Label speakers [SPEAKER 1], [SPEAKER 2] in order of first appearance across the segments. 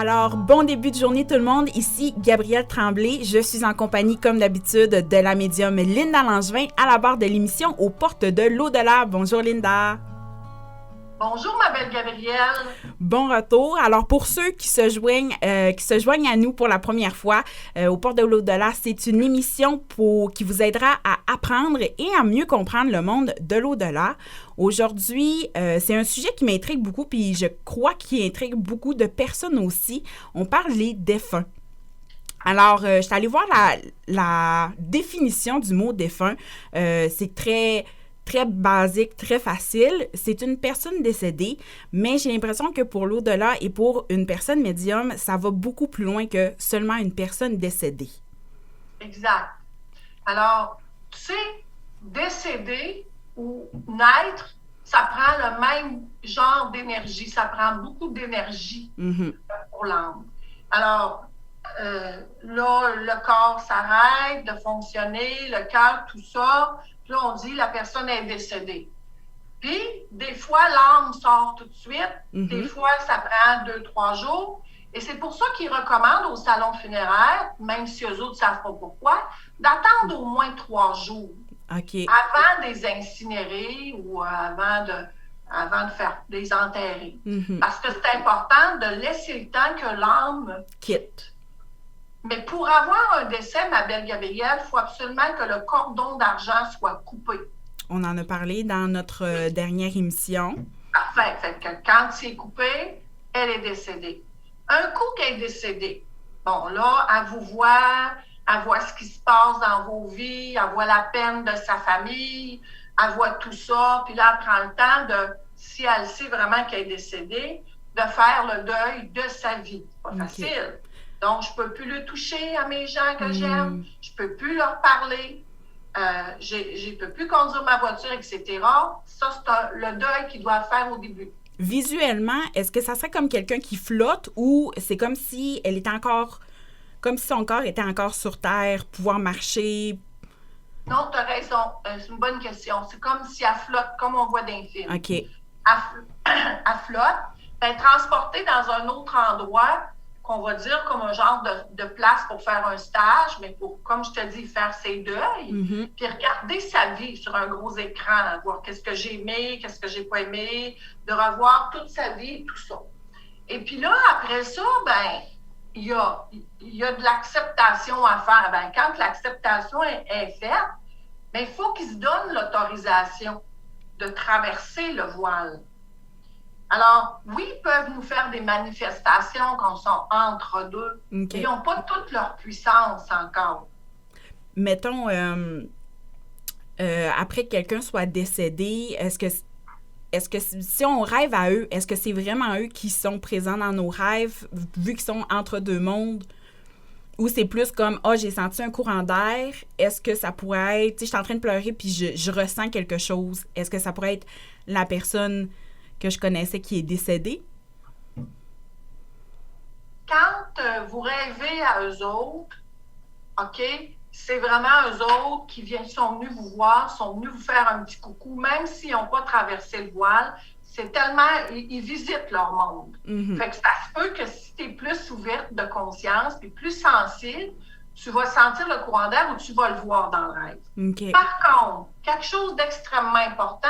[SPEAKER 1] Alors, bon début de journée tout le monde, ici Gabrielle Tremblay. Je suis en compagnie, comme d'habitude, de la médium Linda Langevin à la barre de l'émission Aux portes de l'au-delà. Bonjour Linda.
[SPEAKER 2] Bonjour ma belle Gabrielle.
[SPEAKER 1] Bon retour. Alors pour ceux qui se joignent à nous pour la première fois, Aux portes de l'au-delà, c'est une émission qui vous aidera à apprendre et à mieux comprendre le monde de l'au-delà. Aujourd'hui, c'est un sujet qui m'intrigue beaucoup, puis je crois qu'il intrigue beaucoup de personnes aussi. On parle des défunts. Alors, je suis allée voir la définition du mot défunt. C'est très basique, très facile. C'est une personne décédée, mais j'ai l'impression que pour l'au-delà et pour une personne médium, ça va beaucoup plus loin que seulement une personne décédée.
[SPEAKER 2] Exact. Alors, tu sais, décéder ou naître, ça prend le même genre d'énergie. Ça prend beaucoup d'énergie pour l'âme. Alors, là, le corps s'arrête de fonctionner, le cœur, tout ça. Puis là, on dit la personne est décédée. Puis, des fois, l'âme sort tout de suite. Des fois, ça prend 2-3 jours. Et c'est pour ça qu'ils recommandent au salon funéraire, même si eux autres ne savent pas pourquoi, d'attendre au moins 3 jours.
[SPEAKER 1] Okay.
[SPEAKER 2] Avant de les incinérer ou avant de faire des enterrer. Parce que c'est important de laisser le temps que l'âme quitte. Mais pour avoir un décès, ma belle Gabrielle, il faut absolument que le cordon d'argent soit coupé.
[SPEAKER 1] On en a parlé dans notre dernière émission.
[SPEAKER 2] Parfait. Fait que quand c'est coupé, elle est décédée. Un coup qu'elle est décédée, bon là, elle vous voit, elle voit ce qui se passe dans vos vies, elle voit la peine de sa famille, elle voit tout ça, puis là, elle prend le temps de, si elle sait vraiment qu'elle est décédée, de faire le deuil de sa vie. C'est pas facile. Donc, je ne peux plus le toucher à mes gens que j'aime, je ne peux plus leur parler, je ne peux plus conduire ma voiture, etc. Ça, c'est le deuil qu'il doit faire au début.
[SPEAKER 1] Visuellement, est-ce que ça serait comme quelqu'un qui flotte ou c'est comme si elle était encore, comme si son corps était encore sur terre, pouvoir marcher?
[SPEAKER 2] Non, tu as raison. C'est une bonne question. C'est comme si elle flotte, comme on voit dans les films.
[SPEAKER 1] OK.
[SPEAKER 2] Elle flotte, elle est transportée dans un autre endroit qu'on va dire comme un genre de place pour faire un stage, mais pour, comme je te dis, faire ses deuils, puis regarder sa vie sur un gros écran, voir qu'est-ce que j'ai aimé, qu'est-ce que j'ai pas aimé, de revoir toute sa vie, tout ça. Et puis là, après ça, ben, il y a de l'acceptation à faire. Ben, quand l'acceptation est faite, ben, il faut qu'il se donne l'autorisation de traverser le voile. Alors, oui, ils peuvent nous faire des manifestations quand ils sont entre deux, mais ils n'ont pas toute leur puissance encore.
[SPEAKER 1] Mettons, après que quelqu'un soit décédé, est-ce que si on rêve à eux, est-ce que c'est vraiment eux qui sont présents dans nos rêves, vu qu'ils sont entre deux mondes? Ou c'est plus comme, j'ai senti un courant d'air, est-ce que ça pourrait être, tu sais, je suis en train de pleurer puis je ressens quelque chose. Est-ce que ça pourrait être la personne que je connaissais qui est décédée?
[SPEAKER 2] Quand vous rêvez à eux autres, OK, c'est vraiment eux autres qui sont venus vous voir, sont venus vous faire un petit coucou, même s'ils n'ont pas traversé le voile, c'est tellement, ils visitent leur monde. Fait que ça se peut que si tu es plus ouverte de conscience puis plus sensible, tu vas sentir le courant d'air ou tu vas le voir dans le rêve. Par contre, quelque chose d'extrêmement important,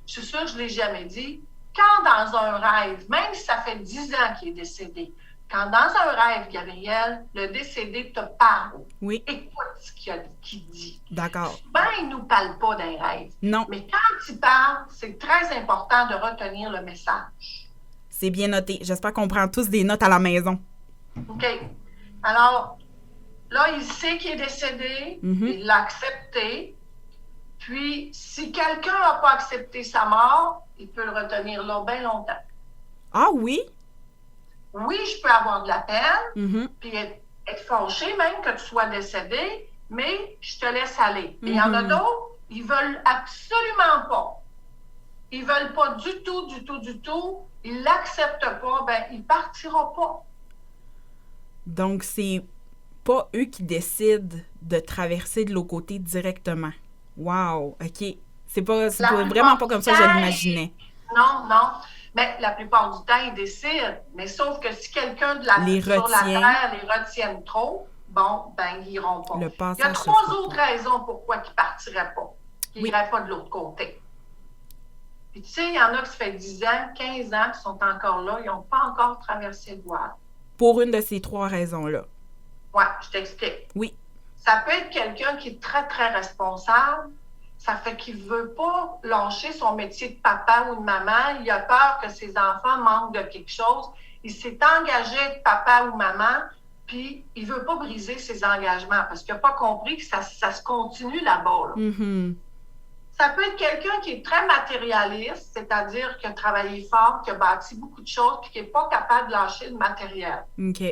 [SPEAKER 2] je suis sûre que je ne l'ai jamais dit, quand dans un rêve, même si ça fait 10 ans qu'il est décédé, quand dans un rêve, Gabrielle, le décédé te parle, écoute ce qu'il dit.
[SPEAKER 1] D'accord.
[SPEAKER 2] Souvent, il ne nous parle pas d'un rêve.
[SPEAKER 1] Non.
[SPEAKER 2] Mais quand il parle, c'est très important de retenir le message.
[SPEAKER 1] C'est bien noté. J'espère qu'on prend tous des notes à la maison.
[SPEAKER 2] OK. Alors, là, il sait qu'il est décédé, il l'a accepté. Puis, si quelqu'un n'a pas accepté sa mort, il peut le retenir là bien longtemps.
[SPEAKER 1] Ah oui?
[SPEAKER 2] Oui, je peux avoir de la peine, puis être fâché même que tu sois décédé, mais je te laisse aller. Et il y en a d'autres, ils veulent absolument pas. Ils veulent pas du tout. Ils l'acceptent pas, ben il partira pas.
[SPEAKER 1] Donc, c'est pas eux qui décident de traverser de l'autre côté directement. Wow, OK. C'est vraiment pas comme ça que je l'imaginais.
[SPEAKER 2] Non. Mais la plupart du temps, ils décident. Mais sauf que si quelqu'un sur la Terre les retienne trop, bon, ben, ils n'iront pas. Il y a 3 autres raisons pourquoi ils ne partiraient pas. Ils n'iraient pas de l'autre côté. Puis tu sais, il y en a qui ça fait 10 ans, 15 ans qui sont encore là, ils n'ont pas encore traversé le voile.
[SPEAKER 1] Pour une de ces 3 raisons-là.
[SPEAKER 2] Oui, je t'explique.
[SPEAKER 1] Oui.
[SPEAKER 2] Ça peut être quelqu'un qui est très, très responsable. Ça fait qu'il ne veut pas lâcher son métier de papa ou de maman. Il a peur que ses enfants manquent de quelque chose. Il s'est engagé à être papa ou maman, puis il ne veut pas briser ses engagements parce qu'il n'a pas compris que ça se continue là-bas. Là.
[SPEAKER 1] Mm-hmm.
[SPEAKER 2] Ça peut être quelqu'un qui est très matérialiste, c'est-à-dire qui a travaillé fort, qui a bâti beaucoup de choses, puis qui n'est pas capable de lâcher le matériel.
[SPEAKER 1] OK.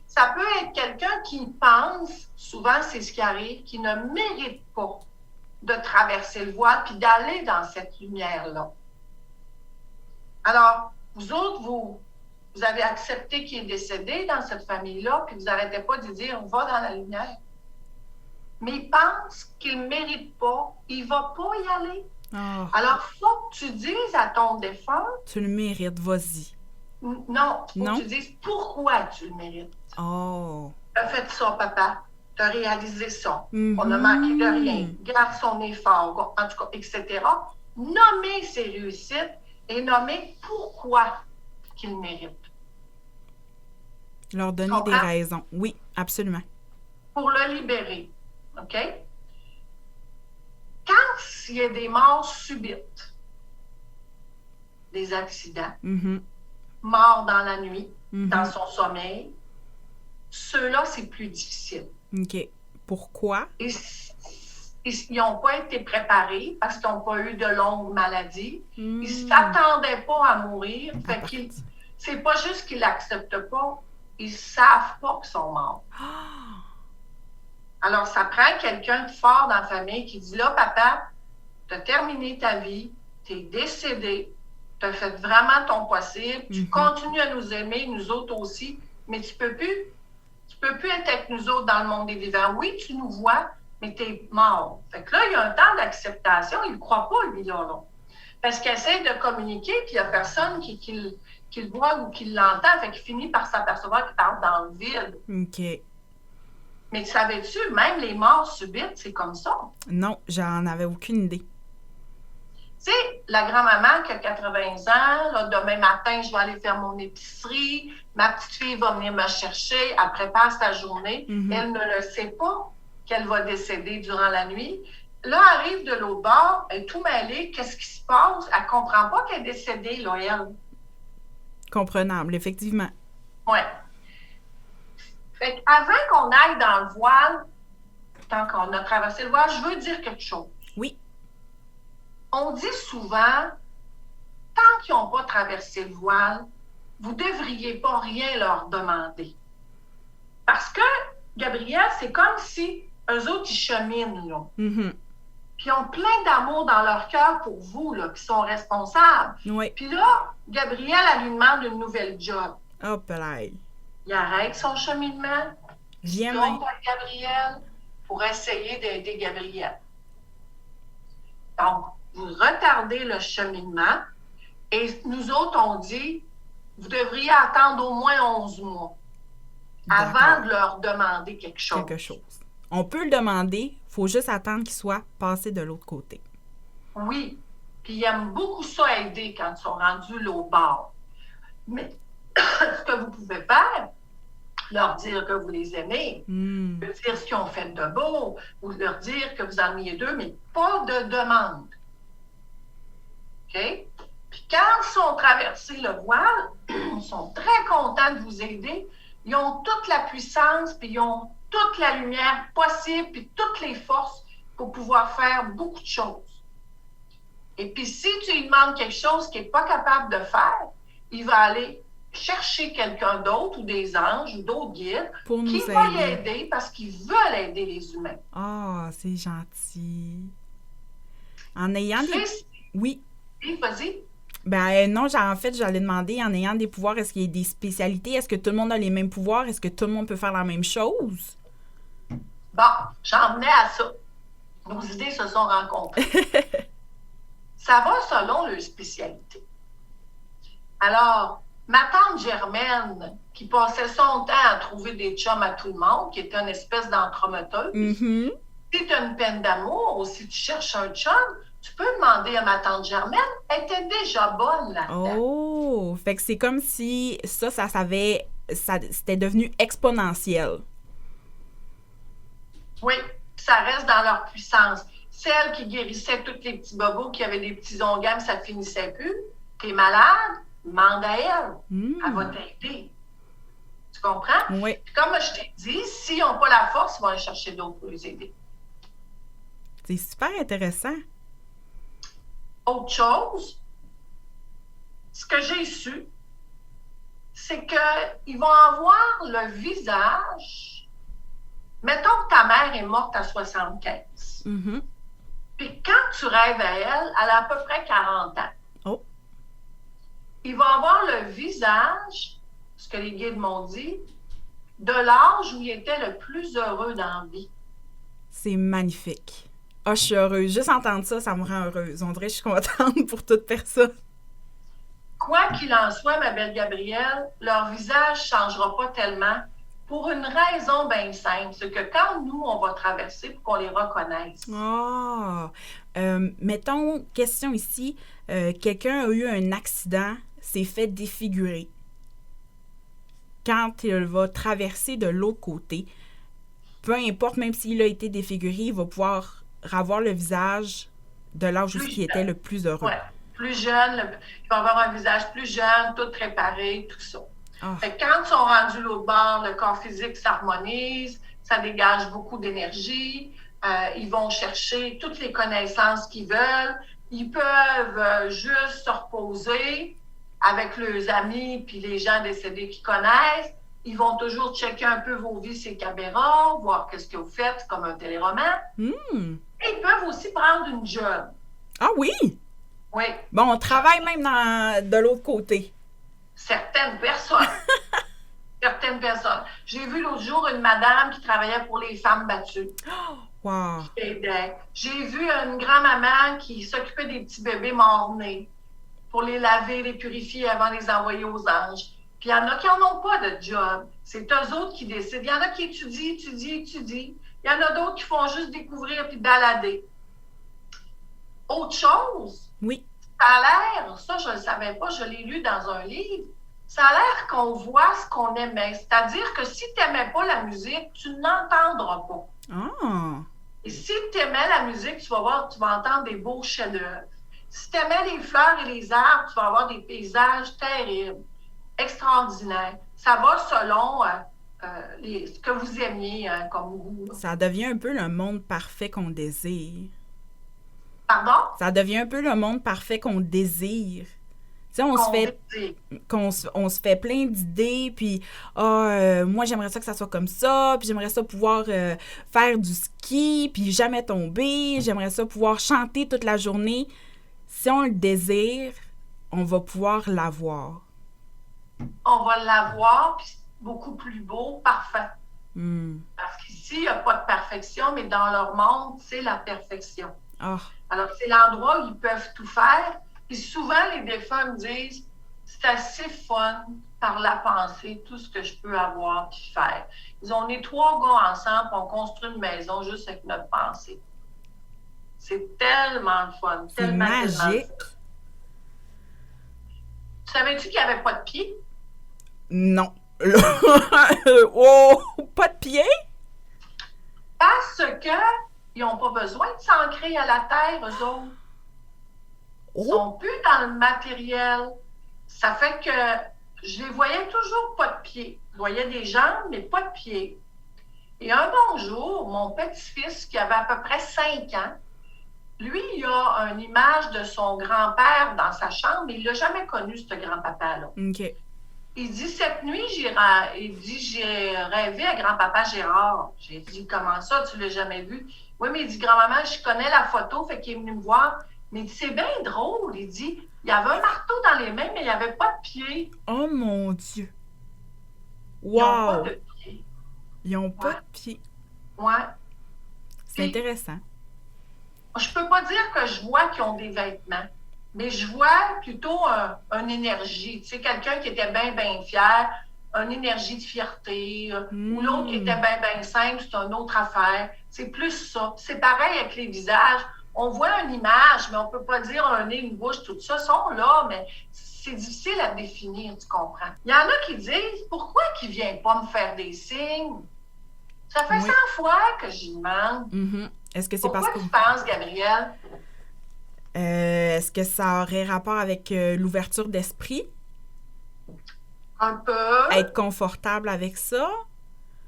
[SPEAKER 2] Ça peut être quelqu'un qui pense, souvent c'est ce qui arrive, qui ne mérite pas de traverser le voile puis d'aller dans cette lumière-là. Alors, vous autres, vous avez accepté qu'il est décédé dans cette famille-là, puis vous n'arrêtez pas de dire « va dans la lumière ». Mais il pense qu'il ne mérite pas, il ne va pas y aller.
[SPEAKER 1] Oh.
[SPEAKER 2] Alors, il faut que tu dises à ton défunt...
[SPEAKER 1] Tu le mérites, vas-y.
[SPEAKER 2] Non, il faut que tu dises pourquoi tu le mérites.
[SPEAKER 1] Oh.
[SPEAKER 2] Tu as fait ça, papa. Tu as réalisé ça.
[SPEAKER 1] Mm-hmm.
[SPEAKER 2] On n'a manqué de rien. Garde son effort, en tout cas, etc. Nommer ses réussites et nommer pourquoi qu'il mérite.
[SPEAKER 1] Leur donner des raisons. Oui, absolument.
[SPEAKER 2] Pour le libérer. OK? Quand il y a des morts subites, des accidents, morts dans la nuit, dans son sommeil, ceux-là, c'est plus difficile.
[SPEAKER 1] OK. Pourquoi?
[SPEAKER 2] Ils n'ont pas été préparés parce qu'ils n'ont pas eu de longues maladies. Ils ne s'attendaient pas à mourir. C'est pas juste qu'ils l'acceptent pas, ils ne savent pas qu'ils sont morts. Alors, ça prend quelqu'un de fort dans la famille qui dit, là, papa, tu as terminé ta vie, tu es décédé, tu as fait vraiment ton possible, tu continues à nous aimer, nous autres aussi, mais tu peux plus être avec nous autres dans le monde des vivants. Oui, tu nous vois, mais tu es mort. Fait que là, il y a un temps d'acceptation, il ne croit pas, lui, là. Parce qu'il essaie de communiquer, puis il n'y a personne qui le voit ou qui l'entend, fait qu'il finit par s'apercevoir qu'il parle dans le vide.
[SPEAKER 1] OK.
[SPEAKER 2] Mais savais-tu, même les morts subites, c'est comme ça?
[SPEAKER 1] Non, j'en avais aucune idée.
[SPEAKER 2] Tu sais, la grand-maman qui a 80 ans, là, demain matin, je vais aller faire mon épicerie, ma petite fille va venir me chercher, elle prépare sa journée, elle ne le sait pas qu'elle va décéder durant la nuit. Là, elle arrive de l'autre bord, elle est tout mêlée, qu'est-ce qui se passe? Elle ne comprend pas qu'elle est décédée, là, elle.
[SPEAKER 1] Comprenable, effectivement.
[SPEAKER 2] Oui. Fait qu'avant qu'on aille dans le voile, tant qu'on a traversé le voile, je veux dire quelque chose.
[SPEAKER 1] Oui.
[SPEAKER 2] On dit souvent, tant qu'ils n'ont pas traversé le voile, vous ne devriez pas rien leur demander. Parce que, Gabriel, c'est comme si eux autres, ils cheminent, là. Puis ils ont plein d'amour dans leur cœur pour vous, là, qui sont responsables.
[SPEAKER 1] Oui.
[SPEAKER 2] Puis là, Gabriel, elle lui demande une nouvelle job.
[SPEAKER 1] Hop là.
[SPEAKER 2] Il arrête son cheminement.
[SPEAKER 1] Viens,
[SPEAKER 2] il tombe à Gabriel pour essayer d'aider Gabriel. Donc, vous retardez le cheminement et nous autres, on dit, vous devriez attendre au moins 11 mois avant de leur demander quelque chose.
[SPEAKER 1] On peut le demander, il faut juste attendre qu'ils soient passés de l'autre côté.
[SPEAKER 2] Oui, puis ils aiment beaucoup ça aider quand ils sont rendus là au bord. Mais ce que vous pouvez faire, leur dire que vous les aimez, leur dire ce qu'ils ont fait de beau, ou leur dire que vous ennuyez d'eux, mais pas de demande. OK? Puis quand ils ont traversé le voile, ils sont très contents de vous aider. Ils ont toute la puissance, puis ils ont toute la lumière possible, puis toutes les forces pour pouvoir faire beaucoup de choses. Et puis si tu lui demandes quelque chose qu'il n'est pas capable de faire, il va aller chercher quelqu'un d'autre ou des anges ou d'autres guides qui vont l'aider parce qu'ils veulent aider les humains.
[SPEAKER 1] Ah, c'est gentil. En ayant des... Oui.
[SPEAKER 2] Oui, vas-y.
[SPEAKER 1] Ben non, en fait, j'allais demander, en ayant des pouvoirs, est-ce qu'il y a des spécialités? Est-ce que tout le monde a les mêmes pouvoirs? Est-ce que tout le monde peut faire la même chose?
[SPEAKER 2] Bon, j'en venais à ça. Nos idées se sont rencontrées. Ça va selon leur spécialité. Alors, ma tante Germaine, qui passait son temps à trouver des chums à tout le monde, qui était une espèce d'entremetteuse,
[SPEAKER 1] Mhm.
[SPEAKER 2] si tu as une peine d'amour ou si tu cherches un chum, tu peux demander à ma tante Germaine, elle était déjà bonne là-dedans.
[SPEAKER 1] Oh! Fait que c'est comme si c'était devenu exponentiel.
[SPEAKER 2] Oui, ça reste dans leur puissance. Celle qui guérissait tous les petits bobos qui avaient des petits onguents, ça finissait plus. T'es malade, demande à elle. Elle va t'aider. Tu comprends?
[SPEAKER 1] Oui.
[SPEAKER 2] Puis comme je t'ai dit, s'ils n'ont pas la force, ils vont aller chercher d'autres pour les aider.
[SPEAKER 1] C'est super intéressant.
[SPEAKER 2] Autre chose, ce que j'ai su, c'est qu'ils vont avoir le visage. Mettons que ta mère est morte à 75.
[SPEAKER 1] Mhm.
[SPEAKER 2] Puis quand tu rêves à elle, elle a à peu près 40 ans.
[SPEAKER 1] Oh.
[SPEAKER 2] Ils vont avoir le visage, ce que les guides m'ont dit, de l'âge où il était le plus heureux dans la vie.
[SPEAKER 1] C'est magnifique. Ah, je suis heureuse. Juste entendre ça, ça me rend heureuse. On dirait que je suis contente pour toute personne.
[SPEAKER 2] Quoi qu'il en soit, ma belle Gabrielle, leur visage ne changera pas tellement pour une raison bien simple. C'est que quand nous, on va traverser pour qu'on les reconnaisse.
[SPEAKER 1] Ah! Mettons, question ici. Quelqu'un a eu un accident, s'est fait défigurer. Quand il va traverser de l'autre côté, peu importe, même s'il a été défiguré, il va pouvoir avoir le visage de l'âge où il était le plus heureux.
[SPEAKER 2] Oui, plus jeune, il va avoir un visage plus jeune, tout réparé, tout ça.
[SPEAKER 1] Ah.
[SPEAKER 2] Fait que quand ils sont rendus l'autre bord, le corps physique s'harmonise, ça dégage beaucoup d'énergie, ils vont chercher toutes les connaissances qu'ils veulent, ils peuvent juste se reposer avec leurs amis puis les gens décédés qu'ils connaissent. Ils vont toujours checker un peu vos vies, ces caméras, voir qu'est-ce que vous faites, comme un téléroman. Et ils peuvent aussi prendre une job.
[SPEAKER 1] Ah oui?
[SPEAKER 2] Oui.
[SPEAKER 1] Bon, on travaille même de l'autre côté.
[SPEAKER 2] Certaines personnes. Certaines personnes. J'ai vu l'autre jour une madame qui travaillait pour les femmes battues.
[SPEAKER 1] Wow.
[SPEAKER 2] J'ai vu une grand-maman qui s'occupait des petits bébés morts-nés pour les laver, les purifier avant de les envoyer aux anges. Puis il y en a qui n'en ont pas de job. C'est eux autres qui décident. Il y en a qui étudient. Il y en a d'autres qui font juste découvrir puis balader. Autre chose,
[SPEAKER 1] oui.
[SPEAKER 2] Ça a l'air, ça je ne le savais pas, je l'ai lu dans un livre, ça a l'air qu'on voit ce qu'on aimait. C'est-à-dire que si tu n'aimais pas la musique, tu n'entendras pas.
[SPEAKER 1] Ah.
[SPEAKER 2] Et si tu aimais la musique, tu vas voir, tu vas entendre des beaux chefs-d'œuvre. Si tu aimais les fleurs et les arbres, tu vas avoir des paysages terribles, extraordinaires. Ça va selon ce que vous aimiez comme goût.
[SPEAKER 1] Ça devient un peu le monde parfait qu'on désire.
[SPEAKER 2] Pardon?
[SPEAKER 1] Ça devient un peu le monde parfait qu'on désire. Tu sais, on se fait plein d'idées, puis moi, j'aimerais ça que ça soit comme ça, puis j'aimerais ça pouvoir faire du ski, puis jamais tomber, j'aimerais ça pouvoir chanter toute la journée. Si on le désire, on va pouvoir l'avoir.
[SPEAKER 2] On va l'avoir, puis beaucoup plus beau, parfait. Parce qu'ici, il n'y a pas de perfection, mais dans leur monde, c'est la perfection.
[SPEAKER 1] Oh.
[SPEAKER 2] Alors, c'est l'endroit où ils peuvent tout faire. Puis souvent, les défunts me disent, c'est assez fun par la pensée, tout ce que je peux avoir puis faire. On est 3 gars ensemble, on construit une maison juste avec notre pensée. C'est tellement fun.
[SPEAKER 1] C'est magique.
[SPEAKER 2] Savais-tu qu'il n'y avait pas de pieds?
[SPEAKER 1] Non. Oh, pas de pieds?
[SPEAKER 2] Parce qu'ils n'ont pas besoin de s'ancrer à la terre, eux autres. Ils ne sont plus dans le matériel. Ça fait que je les voyais toujours pas de pieds. Je voyais des jambes, mais pas de pieds. Et un bon jour, mon petit-fils, qui avait à peu près 5 ans, lui, il a une image de son grand-père dans sa chambre, mais il ne l'a jamais connu, ce grand-papa-là.
[SPEAKER 1] OK.
[SPEAKER 2] Il dit, cette nuit, j'ai rêvé à grand-papa Gérard. J'ai dit, comment ça, tu ne l'as jamais vu? Oui, mais il dit, grand-maman, je connais la photo, fait qu'il est venu me voir. Mais il dit, c'est bien drôle. Il dit, il y avait un marteau dans les mains, mais il n'y avait pas de pied.
[SPEAKER 1] Oh mon Dieu!
[SPEAKER 2] Wow! Ils n'ont pas de pied.
[SPEAKER 1] Ils n'ont pas de pied.
[SPEAKER 2] Ouais.
[SPEAKER 1] C'est intéressant.
[SPEAKER 2] Je peux pas dire que je vois qu'ils ont des vêtements. mais je vois plutôt une énergie. Tu sais, quelqu'un qui était bien, bien fier, une énergie de fierté, ou l'autre qui était bien, bien simple, c'est une autre affaire. C'est plus ça. C'est pareil avec les visages. On voit une image, mais on ne peut pas dire un nez, une bouche, tout ça. Sont là, mais c'est difficile à définir, tu comprends? Il y en a qui disent, pourquoi qu'il ne vient pas me faire des signes? Ça fait 100 fois que j'y demande.
[SPEAKER 1] Est-ce que c'est
[SPEAKER 2] pourquoi tu penses, Gabrielle?
[SPEAKER 1] Est-ce que ça aurait rapport avec l'ouverture d'esprit?
[SPEAKER 2] Un peu.
[SPEAKER 1] Être confortable avec ça?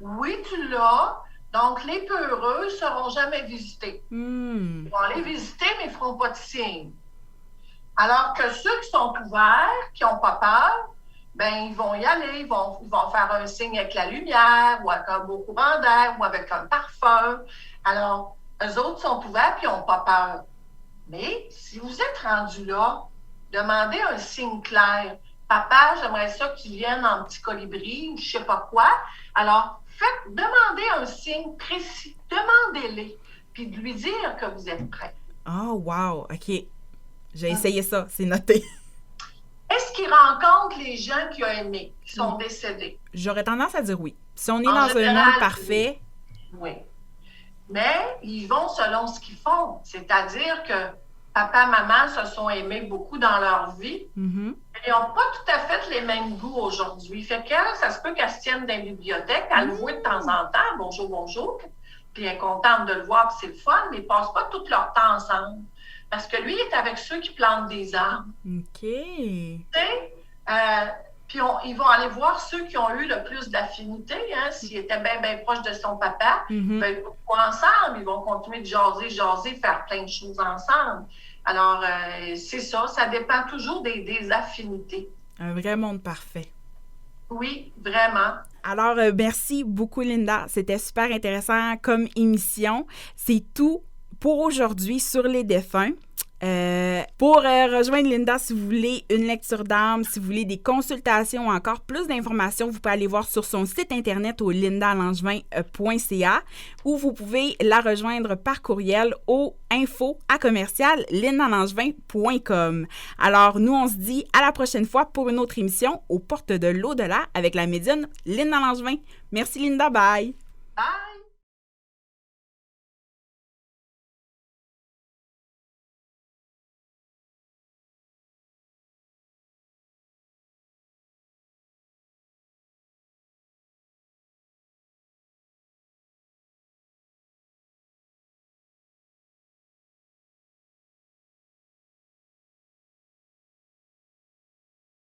[SPEAKER 2] Oui, tu l'as. Donc, les peureux ne seront jamais visités. Ils vont aller visiter, mais ils ne feront pas de signe. Alors que ceux qui sont ouverts, qui n'ont pas peur, ben ils vont y aller, ils vont faire un signe avec la lumière, ou avec un beau courant d'air, ou avec un parfum. Alors, eux autres sont ouverts et ils n'ont pas peur. Mais si vous êtes rendu là, demandez un signe clair. Papa, j'aimerais ça que tu viennes en petit colibri, ou je ne sais pas quoi. Alors, demandez un signe précis. Demandez-les. Puis de lui dire que vous êtes prêt.
[SPEAKER 1] Oh, wow. OK. J'ai essayé ça. C'est noté.
[SPEAKER 2] Est-ce qu'il rencontre les gens qu'il a aimés, qui sont décédés?
[SPEAKER 1] J'aurais tendance à dire oui. Si on est dans un monde parfait.
[SPEAKER 2] Oui. Mais ils vont selon ce qu'ils font. C'est-à-dire que papa, maman se sont aimés beaucoup dans leur vie. Ils n'ont pas tout à fait les mêmes goûts aujourd'hui. Fait que ça se peut qu'elle se tienne dans la bibliothèque, elle le voit de temps en temps, bonjour, bonjour, puis elle est contente de le voir, puis c'est le fun, mais ils ne passent pas tout leur temps ensemble. Parce que lui, il est avec ceux qui plantent des arbres.
[SPEAKER 1] OK.
[SPEAKER 2] Tu sais, puis ils vont aller voir ceux qui ont eu le plus d'affinité, hein, s'il était bien, bien proche de son papa, ben, ils vont ensemble, ils vont continuer de jaser, faire plein de choses ensemble. Alors, c'est ça dépend toujours des affinités.
[SPEAKER 1] Un vrai monde parfait.
[SPEAKER 2] Oui, vraiment.
[SPEAKER 1] Alors, merci beaucoup, Linda. C'était super intéressant comme émission. C'est tout pour aujourd'hui sur les défunts. Pour rejoindre Linda, si vous voulez une lecture d'âme, si vous voulez des consultations ou encore plus d'informations, vous pouvez aller voir sur son site internet au lindalangevin.ca ou vous pouvez la rejoindre par courriel au info@lindalangevin.com. Alors, nous, on se dit à la prochaine fois pour une autre émission aux portes de l'au-delà avec la médium Linda Langevin. Merci, Linda. Bye!